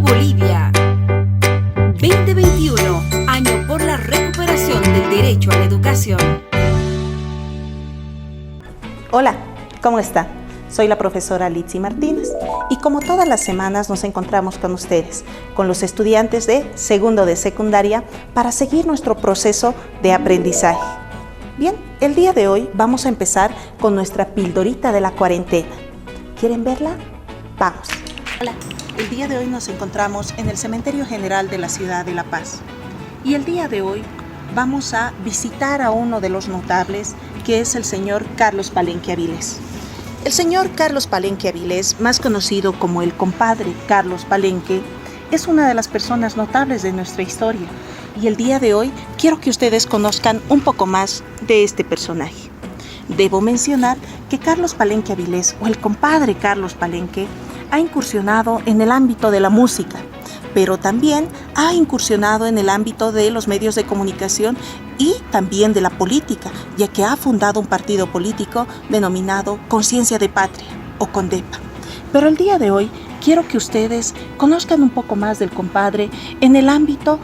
Bolivia. 2021, año por la recuperación del derecho a la educación. Hola, ¿cómo están? Soy la profesora Litzy Martínez y como todas las semanas nos encontramos con ustedes, con los estudiantes de segundo de secundaria para seguir nuestro proceso de aprendizaje. Bien, el día de hoy vamos a empezar con nuestra pildorita de la cuarentena. ¿Quieren verla? Vamos. Hola, el día de hoy nos encontramos en el Cementerio General de la ciudad de La Paz. Y el día de hoy vamos a visitar a uno de los notables, que es el señor Carlos Palenque Avilés. El señor Carlos Palenque Avilés, más conocido como el compadre Carlos Palenque, es una de las personas notables de nuestra historia. Y el día de hoy quiero que ustedes conozcan un poco más de este personaje. Debo mencionar que Carlos Palenque Avilés, o el compadre Carlos Palenque, ha incursionado en el ámbito de la música, pero también ha incursionado en el ámbito de los medios de comunicación y también de la política, ya que ha fundado un partido político denominado Conciencia de Patria, o CONDEPA. Pero el día de hoy quiero que ustedes conozcan un poco más del compadre en el ámbito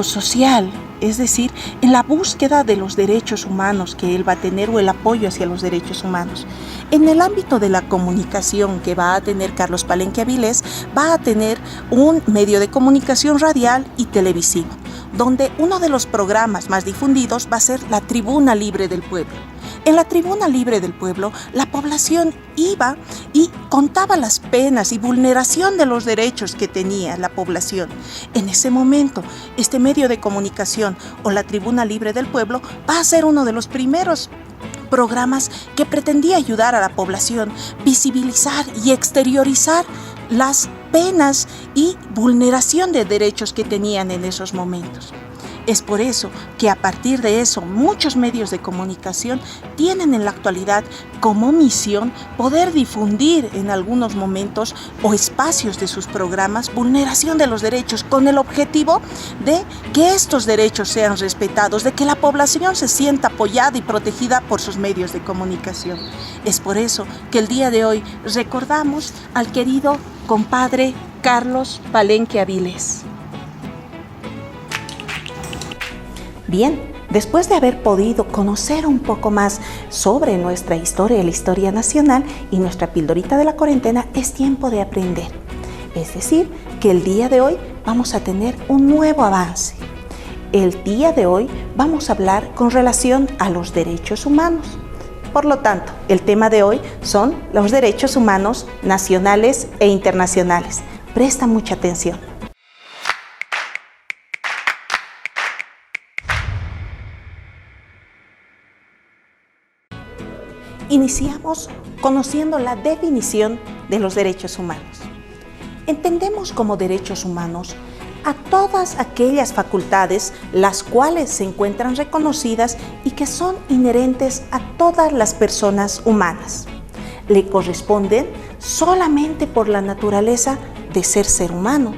social, es decir, en la búsqueda de los derechos humanos que él va a tener o el apoyo hacia los derechos humanos. En el ámbito de la comunicación que va a tener Carlos Palenque Avilés, va a tener un medio de comunicación radial y televisivo, donde uno de los programas más difundidos va a ser la Tribuna Libre del Pueblo. En la Tribuna Libre del Pueblo, la población iba y contaba las penas y vulneración de los derechos que tenía la población. En ese momento, este medio de comunicación o la Tribuna Libre del Pueblo va a ser uno de los primeros programas que pretendía ayudar a la población, visibilizar y exteriorizar las penas y vulneración de derechos que tenían en esos momentos. Es por eso que a partir de eso muchos medios de comunicación tienen en la actualidad como misión poder difundir en algunos momentos o espacios de sus programas vulneración de los derechos con el objetivo de que estos derechos sean respetados, de que la población se sienta apoyada y protegida por sus medios de comunicación. Es por eso que el día de hoy recordamos al querido compadre Carlos Palenque Avilés. Bien, después de haber podido conocer un poco más sobre nuestra historia, la historia nacional y nuestra pildorita de la cuarentena, es tiempo de aprender. Es decir, que el día de hoy vamos a tener un nuevo avance. El día de hoy vamos a hablar con relación a los derechos humanos. Por lo tanto, el tema de hoy son los derechos humanos nacionales e internacionales. Presta mucha atención. Iniciamos conociendo la definición de los derechos humanos. Entendemos como derechos humanos a todas aquellas facultades las cuales se encuentran reconocidas y que son inherentes a todas las personas humanas. Le corresponden solamente por la naturaleza de ser humano.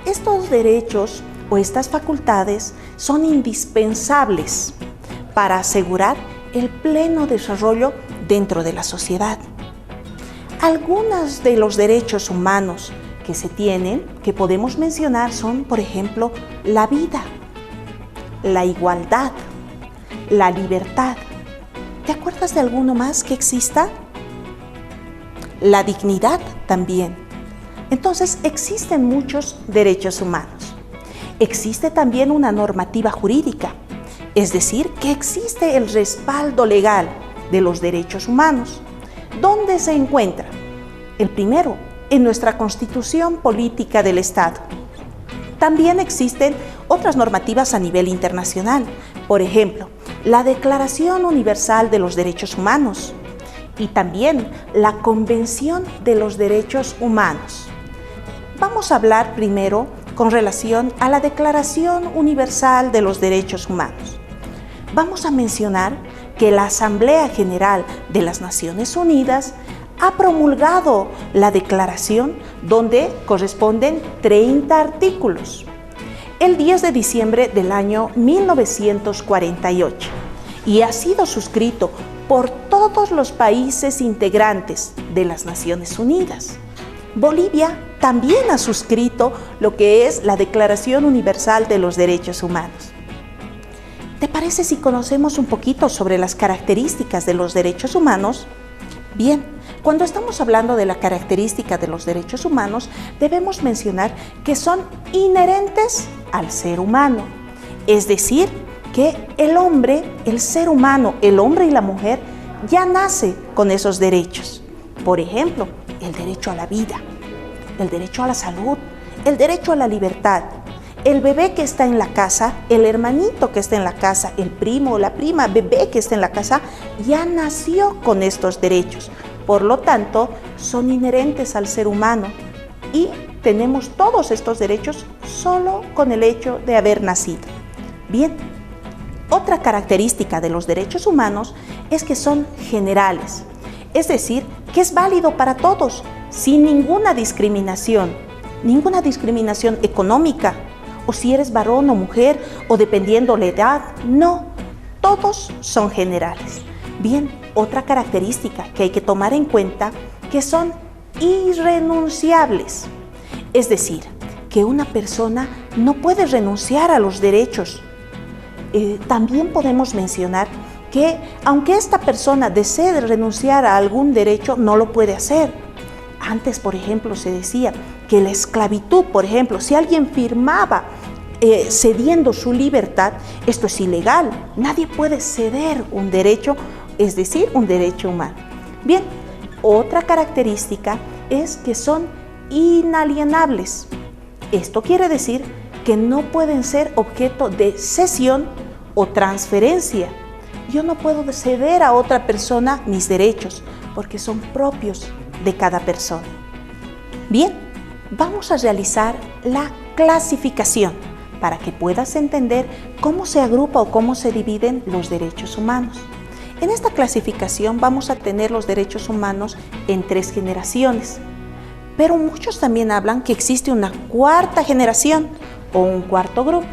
Estos derechos o estas facultades son indispensables para asegurar el pleno desarrollo dentro de la sociedad. Algunos de los derechos humanos que se tienen, que podemos mencionar, son, por ejemplo, la vida, la igualdad, la libertad. ¿Te acuerdas de alguno más que exista? La dignidad también. Entonces, existen muchos derechos humanos. Existe también una normativa jurídica, es decir, que existe el respaldo legal de los derechos humanos. ¿Dónde se encuentra? El primero, en nuestra Constitución Política del Estado. También existen otras normativas a nivel internacional, por ejemplo, la Declaración Universal de los Derechos Humanos y también la Convención de los Derechos Humanos. Vamos a hablar primero con relación a la Declaración Universal de los Derechos Humanos. Vamos a mencionar que la Asamblea General de las Naciones Unidas ha promulgado la declaración donde corresponden 30 artículos el 10 de diciembre del año 1948 y ha sido suscrito por todos los países integrantes de las Naciones Unidas. Bolivia también ha suscrito lo que es la Declaración Universal de los Derechos Humanos. ¿Te parece si conocemos un poquito sobre las características de los derechos humanos? Bien, cuando estamos hablando de la característica de los derechos humanos, debemos mencionar que son inherentes al ser humano. Es decir, que el hombre, el ser humano, el hombre y la mujer, ya nace con esos derechos. Por ejemplo, el derecho a la vida, el derecho a la salud, el derecho a la libertad. El bebé que está en la casa, el hermanito que está en la casa, el primo o la prima, bebé que está en la casa, ya nació con estos derechos. Por lo tanto, son inherentes al ser humano y tenemos todos estos derechos solo con el hecho de haber nacido. Bien, otra característica de los derechos humanos es que son generales, es decir, que es válido para todos, sin ninguna discriminación económica, o si eres varón o mujer, o dependiendo la edad, no, todos son generales. Bien, otra característica que hay que tomar en cuenta, que son irrenunciables, es decir, que una persona no puede renunciar a los derechos. También podemos mencionar que aunque esta persona desee renunciar a algún derecho, no lo puede hacer. Antes, por ejemplo, se decía que la esclavitud, por ejemplo, si alguien firmaba cediendo su libertad, esto es ilegal. Nadie puede ceder un derecho, es decir, un derecho humano. Bien, otra característica es que son inalienables. Esto quiere decir que no pueden ser objeto de cesión o transferencia. Yo no puedo ceder a otra persona mis derechos porque son propios de cada persona. Bien, vamos a realizar la clasificación para que puedas entender cómo se agrupa o cómo se dividen los derechos humanos. En esta clasificación vamos a tener los derechos humanos en 3 generaciones, pero muchos también hablan que existe una cuarta generación o un cuarto grupo.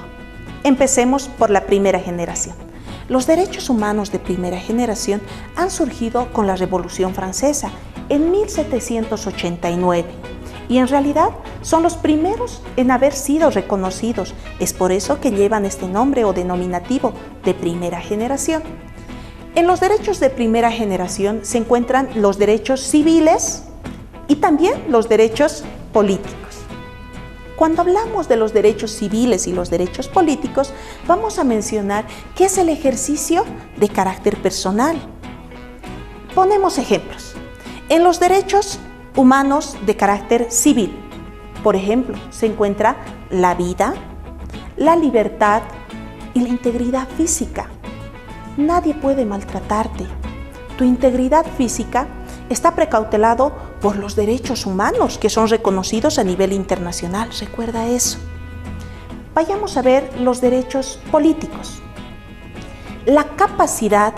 Empecemos por la primera generación. Los derechos humanos de primera generación han surgido con la Revolución Francesa en 1789 y en realidad son los primeros en haber sido reconocidos. Es por eso que llevan este nombre o denominativo de primera generación. En los derechos de primera generación se encuentran los derechos civiles y también los derechos políticos. Cuando hablamos de los derechos civiles y los derechos políticos, vamos a mencionar que es el ejercicio de carácter personal. Ponemos ejemplos. En los derechos humanos de carácter civil, por ejemplo, se encuentra la vida, la libertad y la integridad física. Nadie puede maltratarte. Tu integridad física está precautelado por los derechos humanos que son reconocidos a nivel internacional. Recuerda eso. Vayamos a ver los derechos políticos. La capacidad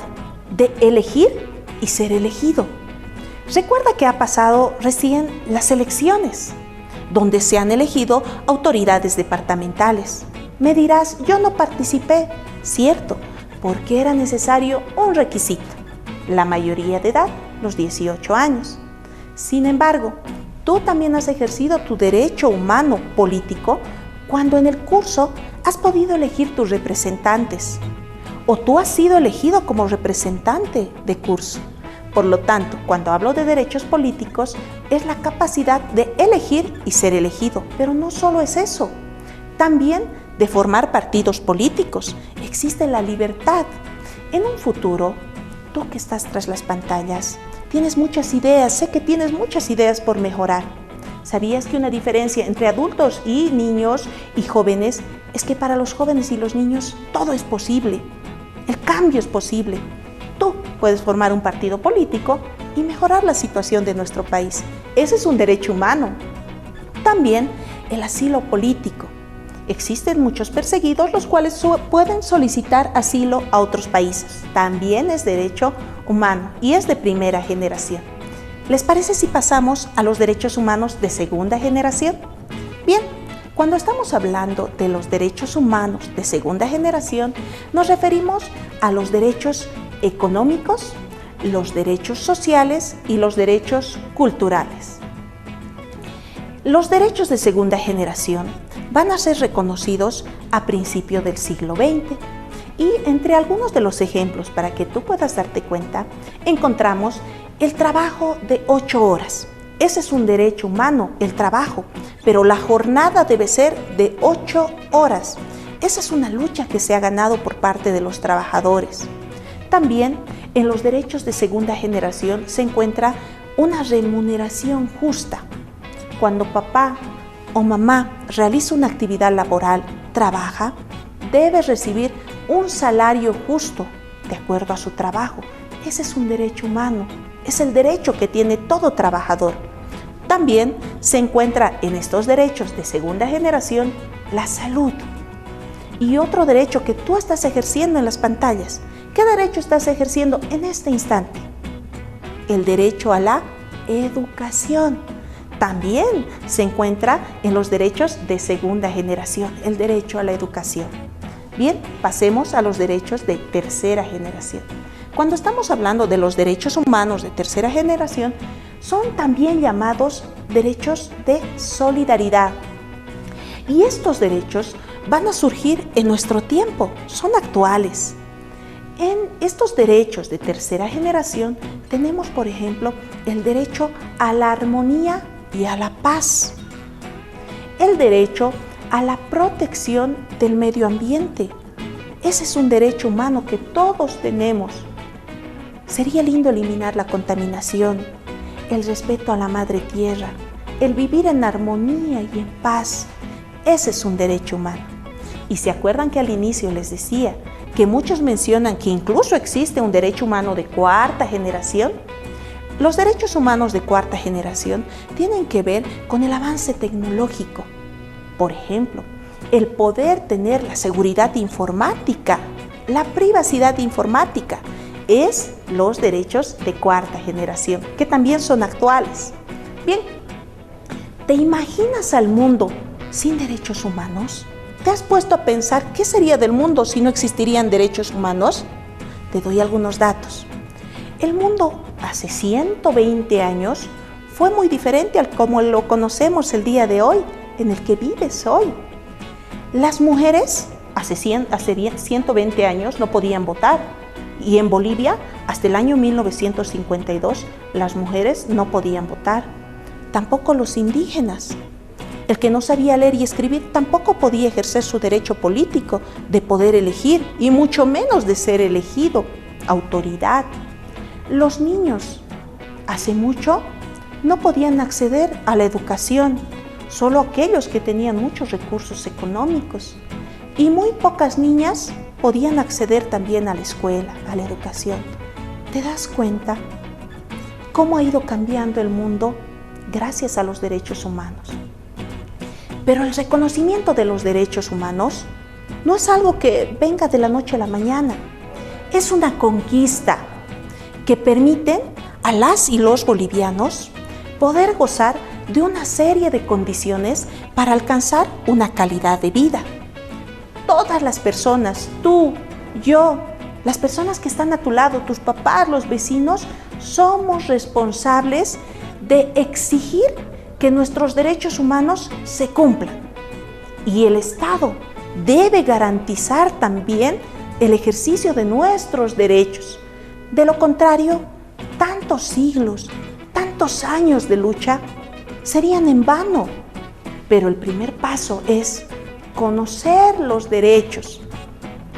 de elegir y ser elegido. Recuerda que ha pasado recién las elecciones, donde se han elegido autoridades departamentales. Me dirás, yo no participé, cierto, porque era necesario un requisito, la mayoría de edad, los 18 años. Sin embargo, tú también has ejercido tu derecho humano político cuando en el curso has podido elegir tus representantes o tú has sido elegido como representante de curso. Por lo tanto, cuando hablo de derechos políticos, es la capacidad de elegir y ser elegido. Pero no solo es eso, también de formar partidos políticos. Existe la libertad. En un futuro, tú que estás tras las pantallas, tienes muchas ideas, sé que tienes muchas ideas por mejorar. ¿Sabías que una diferencia entre adultos y niños y jóvenes es que para los jóvenes y los niños todo es posible? El cambio es posible. Tú puedes formar un partido político y mejorar la situación de nuestro país. Ese es un derecho humano. También el asilo político. Existen muchos perseguidos los cuales pueden solicitar asilo a otros países. También es derecho humano y es de primera generación. ¿Les parece si pasamos a los derechos humanos de segunda generación? Bien, cuando estamos hablando de los derechos humanos de segunda generación, nos referimos a los derechos económicos, los derechos sociales y los derechos culturales. Los derechos de segunda generación van a ser reconocidos a principios del siglo XX y entre algunos de los ejemplos para que tú puedas darte cuenta, encontramos el trabajo de 8 horas. Ese es un derecho humano, el trabajo, pero la jornada debe ser de 8 horas. Esa es una lucha que se ha ganado por parte de los trabajadores. También en los derechos de segunda generación se encuentra una remuneración justa. Cuando papá o mamá realiza una actividad laboral, trabaja, debe recibir un salario justo de acuerdo a su trabajo. Ese es un derecho humano, es el derecho que tiene todo trabajador. También se encuentra en estos derechos de segunda generación la salud. Y otro derecho que tú estás ejerciendo en las pantallas. ¿Qué derecho estás ejerciendo en este instante? El derecho a la educación. También se encuentra en los derechos de segunda generación, el derecho a la educación. Bien, pasemos a los derechos de tercera generación. Cuando estamos hablando de los derechos humanos de tercera generación, son también llamados derechos de solidaridad. Y estos derechos van a surgir en nuestro tiempo, son actuales. En estos derechos de tercera generación tenemos, por ejemplo, el derecho a la armonía y a la paz, el derecho a la protección del medio ambiente. Ese es un derecho humano que todos tenemos. Sería lindo eliminar la contaminación, el respeto a la madre tierra, el vivir en armonía y en paz. Ese es un derecho humano. Y se acuerdan que al inicio les decía que muchos mencionan que incluso existe un derecho humano de cuarta generación. Los derechos humanos de cuarta generación tienen que ver con el avance tecnológico. Por ejemplo, el poder tener la seguridad informática, la privacidad informática, es los derechos de cuarta generación, que también son actuales. Bien, ¿te imaginas al mundo sin derechos humanos? ¿Te has puesto a pensar qué sería del mundo si no existirían derechos humanos? Te doy algunos datos. El mundo hace 120 años fue muy diferente al como lo conocemos el día de hoy, en el que vives hoy. Las mujeres hace 120 años no podían votar. Y en Bolivia, hasta el año 1952, las mujeres no podían votar. Tampoco los indígenas. El que no sabía leer y escribir tampoco podía ejercer su derecho político de poder elegir, y mucho menos de ser elegido autoridad. Los niños, hace mucho, no podían acceder a la educación, solo aquellos que tenían muchos recursos económicos. Y muy pocas niñas podían acceder también a la escuela, a la educación. ¿Te das cuenta cómo ha ido cambiando el mundo gracias a los derechos humanos? Pero el reconocimiento de los derechos humanos no es algo que venga de la noche a la mañana. Es una conquista que permite a las y los bolivianos poder gozar de una serie de condiciones para alcanzar una calidad de vida. Todas las personas, tú, yo, las personas que están a tu lado, tus papás, los vecinos, somos responsables de exigir que nuestros derechos humanos se cumplan. Y el Estado debe garantizar también el ejercicio de nuestros derechos. De lo contrario, tantos siglos, tantos años de lucha serían en vano. Pero el primer paso es conocer los derechos.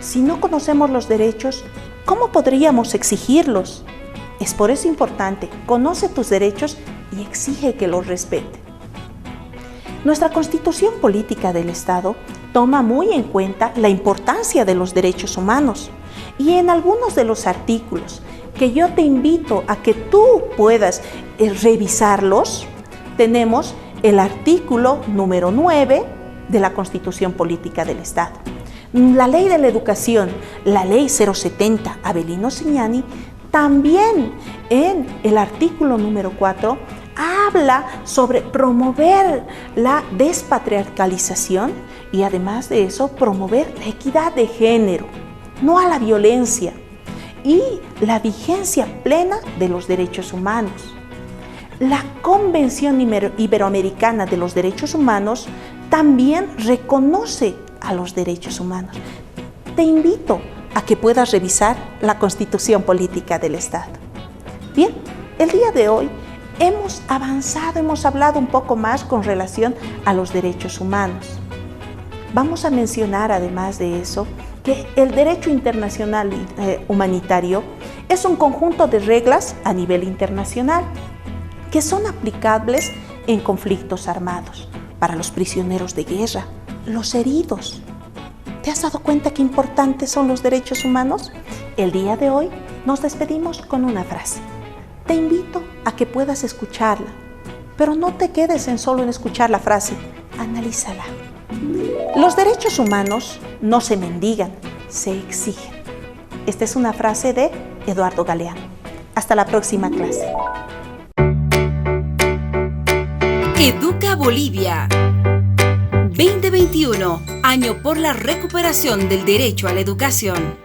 Si no conocemos los derechos, ¿cómo podríamos exigirlos? Es por eso importante, conoce tus derechos y exige que los respete. Nuestra Constitución Política del Estado toma muy en cuenta la importancia de los derechos humanos, y en algunos de los artículos que yo te invito a que tú puedas revisarlos, tenemos el artículo número 9 de la Constitución Política del Estado. La Ley de la Educación, la Ley 070 Avelino Ziñani, también en el artículo número 4 habla sobre promover la despatriarcalización y además de eso promover la equidad de género, no a la violencia, y la vigencia plena de los derechos humanos. La Convención Iberoamericana de los Derechos Humanos también reconoce a los derechos humanos. Te invito a que puedas revisar la Constitución Política del Estado. Bien, el día de hoy hemos avanzado, hemos hablado un poco más con relación a los derechos humanos. Vamos a mencionar, además de eso, que el derecho internacional humanitario es un conjunto de reglas a nivel internacional que son aplicables en conflictos armados, para los prisioneros de guerra, los heridos. ¿Te has dado cuenta qué importantes son los derechos humanos? El día de hoy nos despedimos con una frase. Te invito a que puedas escucharla, pero no te quedes solo en escuchar la frase, analízala. Los derechos humanos no se mendigan, se exigen. Esta es una frase de Eduardo Galeano. Hasta la próxima clase. Educa Bolivia 2021, año por la recuperación del derecho a la educación.